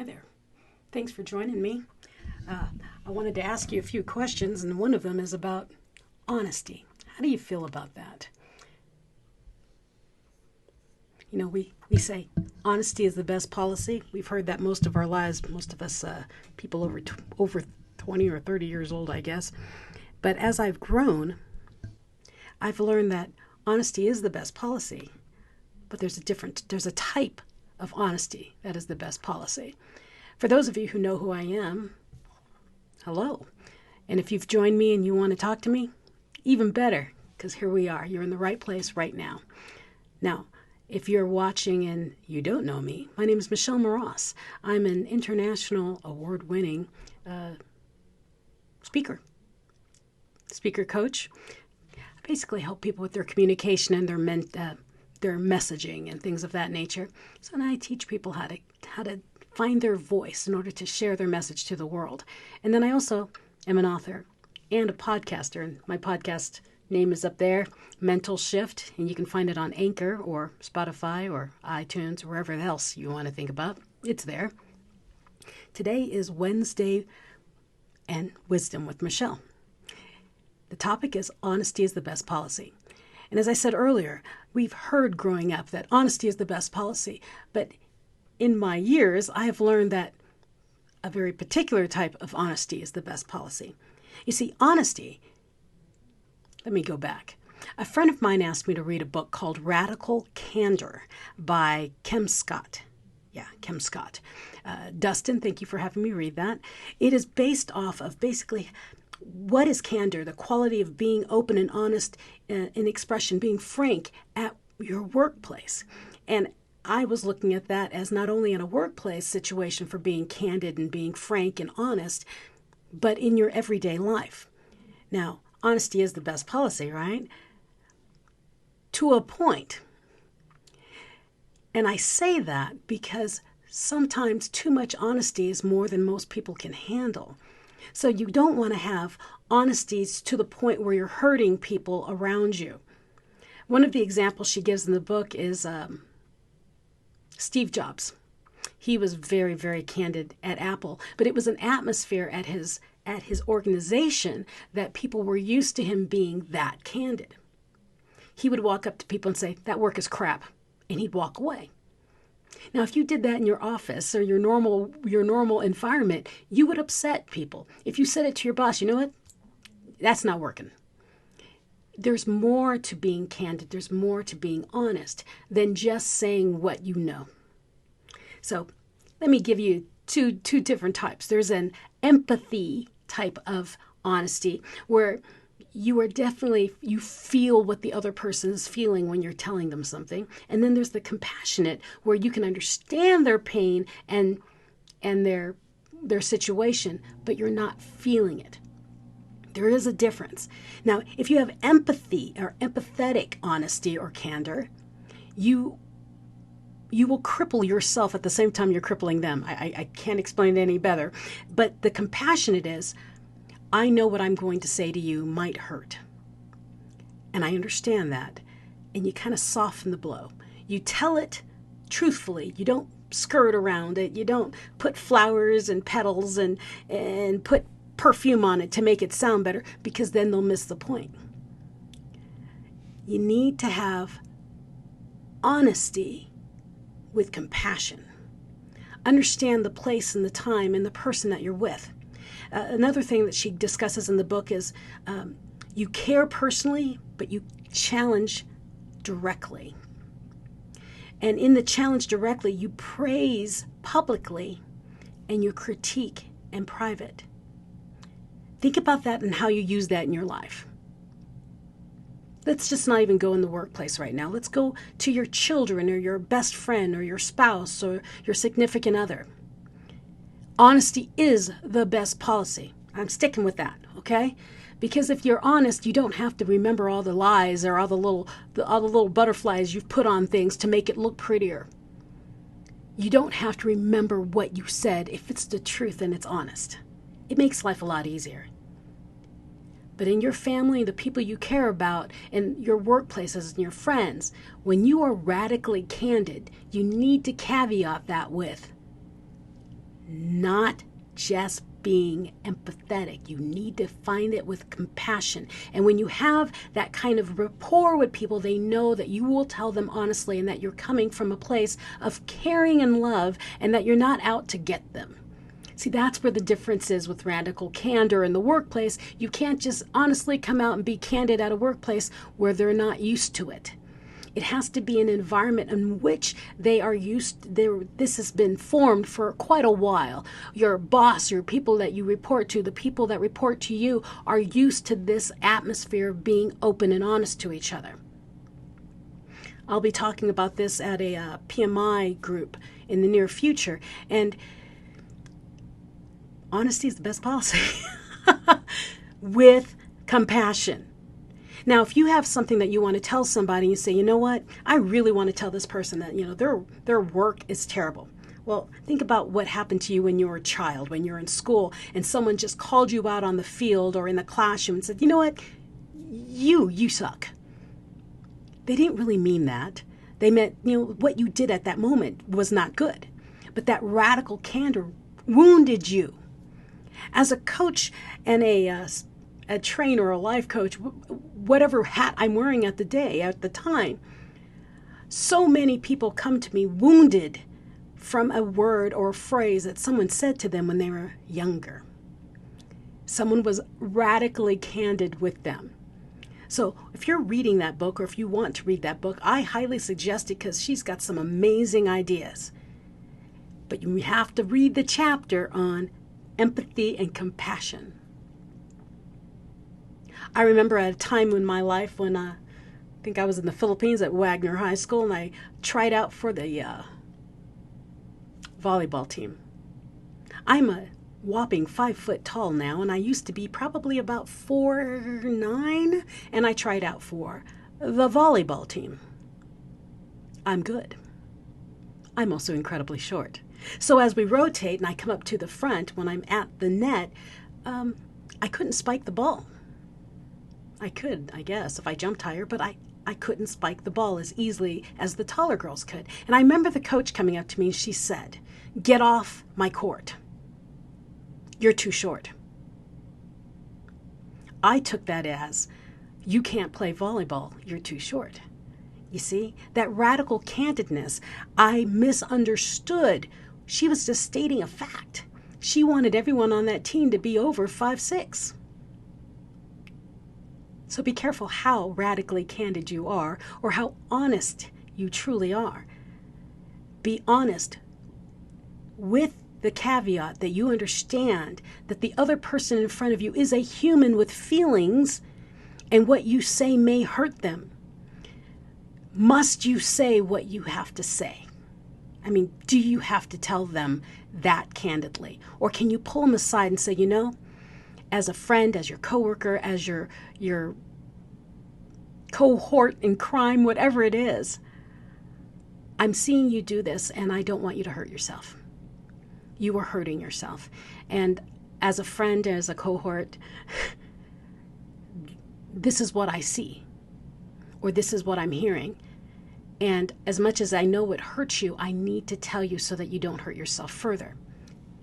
Hi there. Thanks for joining me. I wanted to ask you a few questions, and one of them is about honesty. How do you feel about that? You know, we say honesty is the best policy. We've heard that most of our lives, most of us people over 20 or 30 years old, I guess. But as I've grown, I've learned that honesty is the best policy. But there's a type of honesty that is the best policy. For those of you who know who I am, hello. And if you've joined me and you want to talk to me, even better, because here we are. You're in the right place right now. Now, if you're watching and you don't know me, my name is Mras. I'm an international award-winning speaker coach. I basically help people with their communication and their messaging and things of that nature. So I teach people how to find their voice in order to share their message to the world. And then I also am an author and a podcaster, and my podcast name is up there, Mental Shift, and you can find it on Anchor or Spotify or iTunes, or wherever else you want to think about. It's there. Today is Wednesday and Wisdom with Michelle. The topic is honesty is the best policy. And as I said earlier, we've heard growing up that honesty is the best policy. But in my years, I have learned that a very particular type of honesty is the best policy. You see, honesty, let me go back. A friend of mine asked me to read a book called Radical Candor by Kem Scott. Yeah, Kem Scott. Dustin, thank you for having me read that. It is based off of basically what is candor, the quality of being open and honest in expression, being frank at your workplace. And I was looking at that as not only in a workplace situation for being candid and being frank and honest, but in your everyday life. Now, honesty is the best policy, right? To a point. And I say that because sometimes too much honesty is more than most people can handle. So you don't want to have honesties to the point where you're hurting people around you. One of the examples she gives in the book is Steve Jobs. He was very, very candid at Apple, but it was an atmosphere at his organization that people were used to him being that candid. He would walk up to people and say, "That work is crap," and he'd walk away. Now, if you did that in your office or your normal environment, you would upset people. If you said it to your boss, you know what? That's not working. There's more to being candid. There's more to being honest than just saying what you know. So let me give you two different types. There's an empathy type of honesty where you feel what the other person is feeling when you're telling them something. And then there's the compassionate where you can understand their pain and their situation, but you're not feeling it. There is a difference. Now, if you have empathy or empathetic honesty or candor, you will cripple yourself at the same time you're crippling them. I can't explain it any better. But the compassionate is, I know what I'm going to say to you might hurt. And I understand that. And you kind of soften the blow. You tell it truthfully. You don't skirt around it. You don't put flowers and petals and put perfume on it to make it sound better, because then they'll miss the point. You need to have honesty with compassion. Understand the place and the time and the person that you're with. Another thing that she discusses in the book is you care personally, but you challenge directly. And in the challenge directly, you praise publicly and you critique in private. Think about that and how you use that in your life. Let's just not even go in the workplace right now. Let's go to your children or your best friend or your spouse or your significant other. Honesty is the best policy. I'm sticking with that, okay? Because if you're honest, you don't have to remember all the lies or all the little butterflies you've put on things to make it look prettier. You don't have to remember what you said if it's the truth and it's honest. It makes life a lot easier. But in your family, the people you care about, and your workplaces and your friends, when you are radically candid, you need to caveat that with, not just being empathetic. You need to find it with compassion. And when you have that kind of rapport with people, they know that you will tell them honestly and that you're coming from a place of caring and love and that you're not out to get them. See, that's where the difference is with radical candor in the workplace. You can't just honestly come out and be candid at a workplace where they're not used to it. It has to be an environment in which they are used. This has been formed for quite a while. Your boss, your people that you report to, the people that report to you are used to this atmosphere of being open and honest to each other. I'll be talking about this at a PMI group in the near future. And honesty is the best policy with compassion. Now, if you have something that you want to tell somebody, you say, you know what, I really want to tell this person that, their work is terrible. Well, think about what happened to you when you were a child, when you're in school, and someone just called you out on the field or in the classroom and said, you know what, you suck. They didn't really mean that. They meant, what you did at that moment was not good. But that radical candor wounded you. As a coach and a trainer or a life coach, whatever hat I'm wearing at the time, so many people come to me wounded from a word or a phrase that someone said to them when they were younger. Someone was radically candid with them. So if you're reading that book, or if you want to read that book, I highly suggest it because she's got some amazing ideas. But you have to read the chapter on empathy and compassion. I remember at a time in my life when I think I was in the Philippines at Wagner High School, and I tried out for the volleyball team. I'm a whopping 5 foot tall now, and I used to be probably about 4'9", and I tried out for the volleyball team. I'm good. I'm also incredibly short. So as we rotate and I come up to the front, when I'm at the net, I couldn't spike the ball. I could, I guess, if I jumped higher, but I couldn't spike the ball as easily as the taller girls could. And I remember the coach coming up to me and she said, "Get off my court. You're too short." I took that as, you can't play volleyball, you're too short. You see, that radical candidness, I misunderstood. She was just stating a fact. She wanted everyone on that team to be over 5'6". So be careful how radically candid you are or how honest you truly are. Be honest with the caveat that you understand that the other person in front of you is a human with feelings and what you say may hurt them. Must you say what you have to say? I mean, do you have to tell them that candidly? Or can you pull them aside and say, as a friend, as your coworker, as your cohort in crime, whatever it is, I'm seeing you do this and I don't want you to hurt yourself. You are hurting yourself. And as a friend, as a cohort, this is what I see, or this is what I'm hearing. And as much as I know it hurts you, I need to tell you so that you don't hurt yourself further.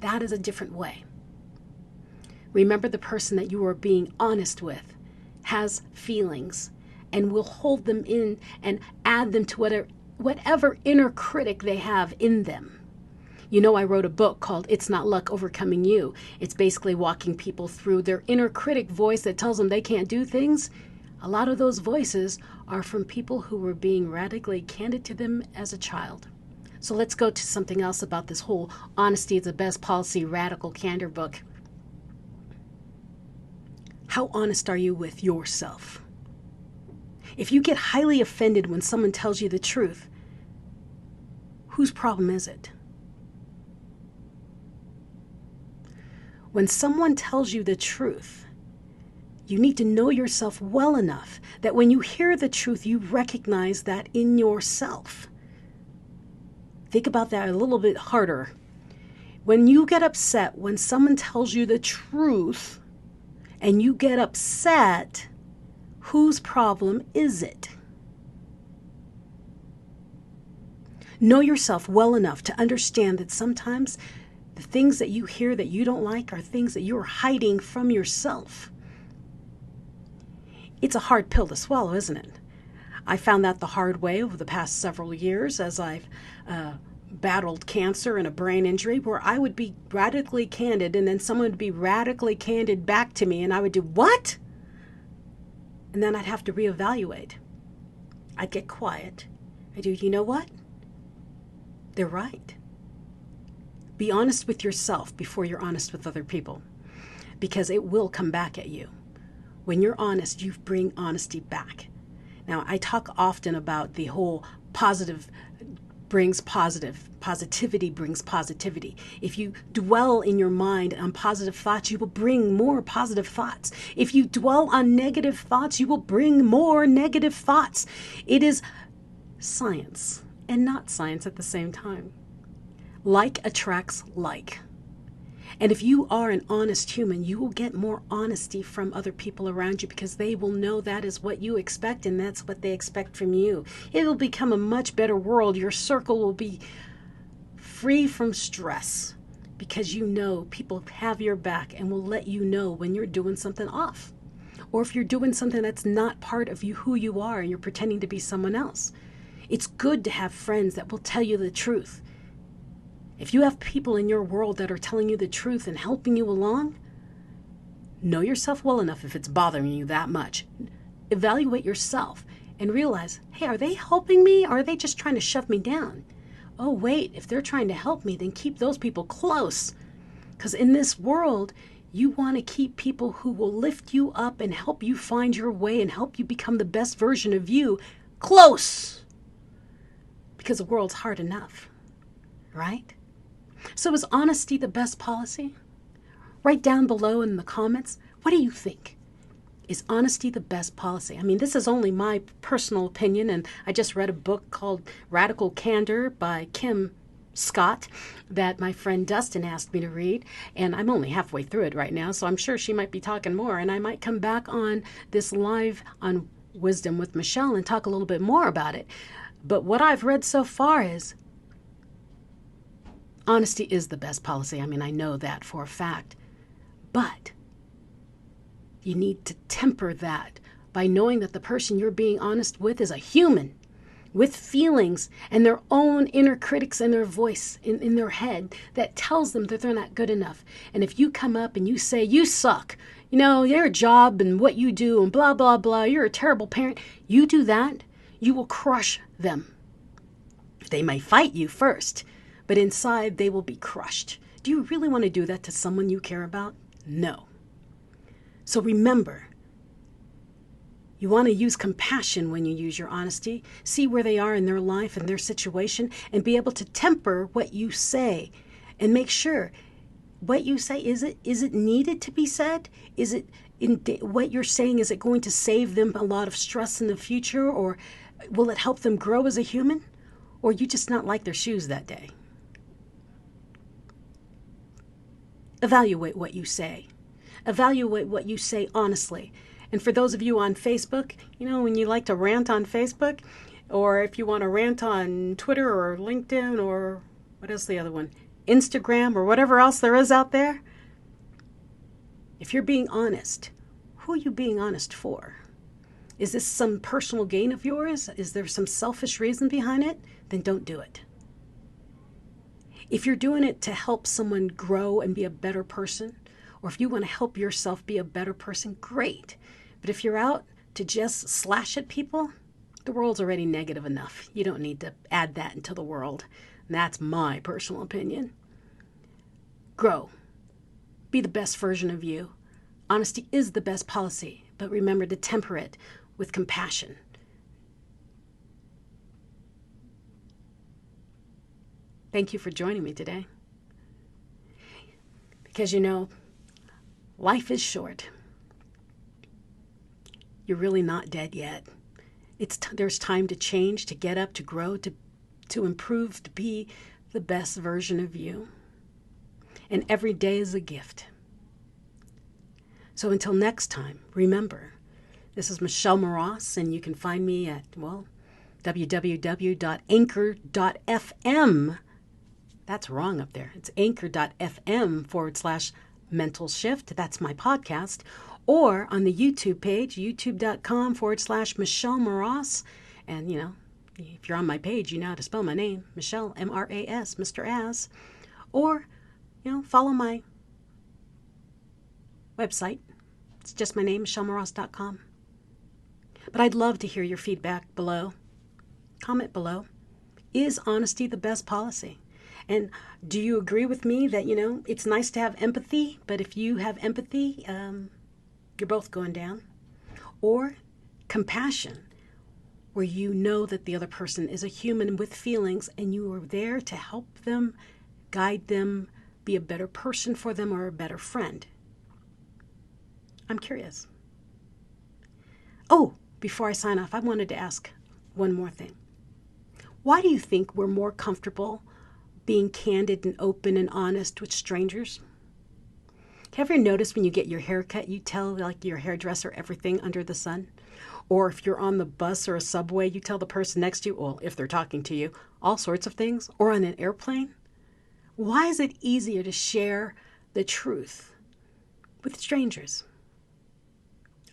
That is a different way. Remember, the person that you are being honest with has feelings and will hold them in and add them to whatever inner critic they have in them. I wrote a book called It's Not Luck, Overcoming You. It's basically walking people through their inner critic voice that tells them they can't do things. A lot of those voices are from people who were being radically candid to them as a child. So let's go to something else about this whole honesty is the best policy, radical candor book. How honest are you with yourself? If you get highly offended when someone tells you the truth, whose problem is it? When someone tells you the truth, you need to know yourself well enough that when you hear the truth, you recognize that in yourself. Think about that a little bit harder. When you get upset, when someone tells you the truth and you get upset, whose problem is it? Know yourself well enough to understand that sometimes The things that you hear that you don't like are things that you're hiding from yourself. It's a hard pill to swallow, isn't it? I found that the hard way over the past several years as I've battled cancer and a brain injury, where I would be radically candid and then someone would be radically candid back to me and I would do, what? And then I'd have to reevaluate. I'd get quiet. I do, you know what? They're right. Be honest with yourself before you're honest with other people, because it will come back at you. When you're honest, you bring honesty back. Now, I talk often about the whole positive brings positive. Positivity brings positivity. If you dwell in your mind on positive thoughts, you will bring more positive thoughts. If you dwell on negative thoughts, you will bring more negative thoughts. It is science and not science at the same time. Like attracts like. And if you are an honest human, you will get more honesty from other people around you, because they will know that is what you expect and that's what they expect from you. It will become a much better world. Your circle will be free from stress, because you know people have your back and will let you know when you're doing something off, or if you're doing something that's not part of you, who you are, and you're pretending to be someone else. It's good to have friends that will tell you the truth. If you have people in your world that are telling you the truth and helping you along, know yourself well enough if it's bothering you that much. Evaluate yourself and realize, hey, are they helping me or are they just trying to shove me down? Oh, wait, if they're trying to help me, then keep those people close. Because in this world, you want to keep people who will lift you up and help you find your way and help you become the best version of you close. Because the world's hard enough, right? So is honesty the best policy? Write down below in the comments, what do you think? Is honesty the best policy? I mean, this is only my personal opinion, and I just read a book called Radical Candor by Kim Scott that my friend Dustin asked me to read, and I'm only halfway through it right now, so I'm sure she might be talking more, and I might come back on this live on Wisdom with Michelle and talk a little bit more about it. But what I've read so far is honesty is the best policy. I mean, I know that for a fact. But you need to temper that by knowing that the person you're being honest with is a human with feelings and their own inner critics and their voice in their head that tells them that they're not good enough. And if you come up and you say, you suck, you know, your job and what you do and blah, blah, blah, you're a terrible parent, you do that, you will crush them. They may fight you first, but inside they will be crushed. Do you really want to do that to someone you care about? No. So remember, you want to use compassion when you use your honesty. See where they are in their life and their situation and be able to temper what you say and make sure what you say, is it needed to be said? Is it what you're saying, is it going to save them a lot of stress in the future, or will it help them grow as a human? Or you just not like their shoes that day? Evaluate what you say. Evaluate what you say honestly. And for those of you on Facebook, you know, when you like to rant on Facebook, or if you want to rant on Twitter or LinkedIn or what else the other one, Instagram or whatever else there is out there, if you're being honest, who are you being honest for? Is this some personal gain of yours? Is there some selfish reason behind it? Then don't do it. If you're doing it to help someone grow and be a better person, or if you want to help yourself be a better person, great. But if you're out to just slash at people, the world's already negative enough. You don't need to add that into the world. And that's my personal opinion. Grow. Be the best version of you. Honesty is the best policy, but remember to temper it with compassion. Thank you for joining me today. Because, you know, life is short. You're really not dead yet. There's time to change, to get up, to grow, to improve, to be the best version of you. And every day is a gift. So until next time, remember, this is Michelle Mras, and you can find me at, www.anchor.fm That's wrong up there. It's anchor.fm/mental shift. That's my podcast. Or on the YouTube page, youtube.com/Michelle Mras. And, if you're on my page, you know how to spell my name, Michelle, Mras, Mr. As. Or, follow my website. It's just my name, michellemras.com. But I'd love to hear your feedback below. Comment below. Is honesty the best policy? And do you agree with me that, it's nice to have empathy, but if you have empathy, you're both going down? Or compassion, where you know that the other person is a human with feelings and you are there to help them, guide them, be a better person for them or a better friend? I'm curious. Oh, before I sign off, I wanted to ask one more thing. Why do you think we're more comfortable being candid and open and honest with strangers? Have you ever noticed when you get your hair cut, you tell your hairdresser everything under the sun? Or if you're on the bus or a subway, you tell the person next to you, well, if they're talking to you, all sorts of things? Or on an airplane? Why is it easier to share the truth with strangers?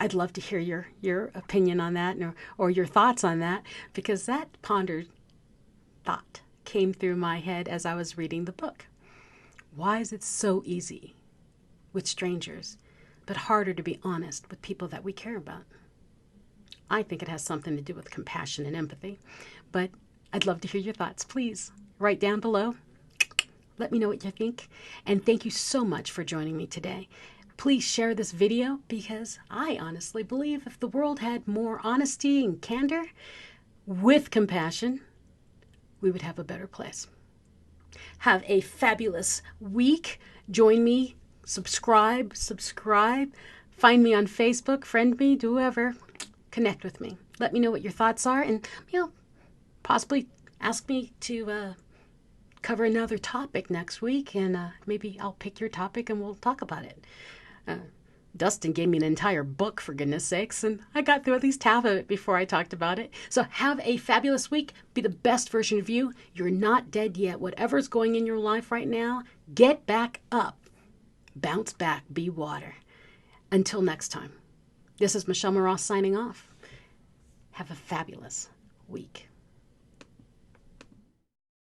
I'd love to hear your opinion on that or your thoughts on that, because that pondered thought came through my head as I was reading the book. Why is it so easy with strangers, but harder to be honest with people that we care about? I think it has something to do with compassion and empathy, but I'd love to hear your thoughts. Please write down below. Let me know what you think. And thank you so much for joining me today. Please share this video, because I honestly believe if the world had more honesty and candor with compassion, we would have a better place. Have a fabulous week. Join me. Subscribe. Find me on Facebook. Friend me. Do whoever. Connect with me. Let me know what your thoughts are, and possibly ask me to cover another topic next week, and maybe I'll pick your topic and we'll talk about it. Dustin gave me an entire book, for goodness sakes, and I got through at least half of it before I talked about it. So have a fabulous week. Be the best version of you. You're not dead yet. Whatever's going in your life right now, get back up. Bounce back. Be water. Until next time, this is Michelle Mras signing off. Have a fabulous week.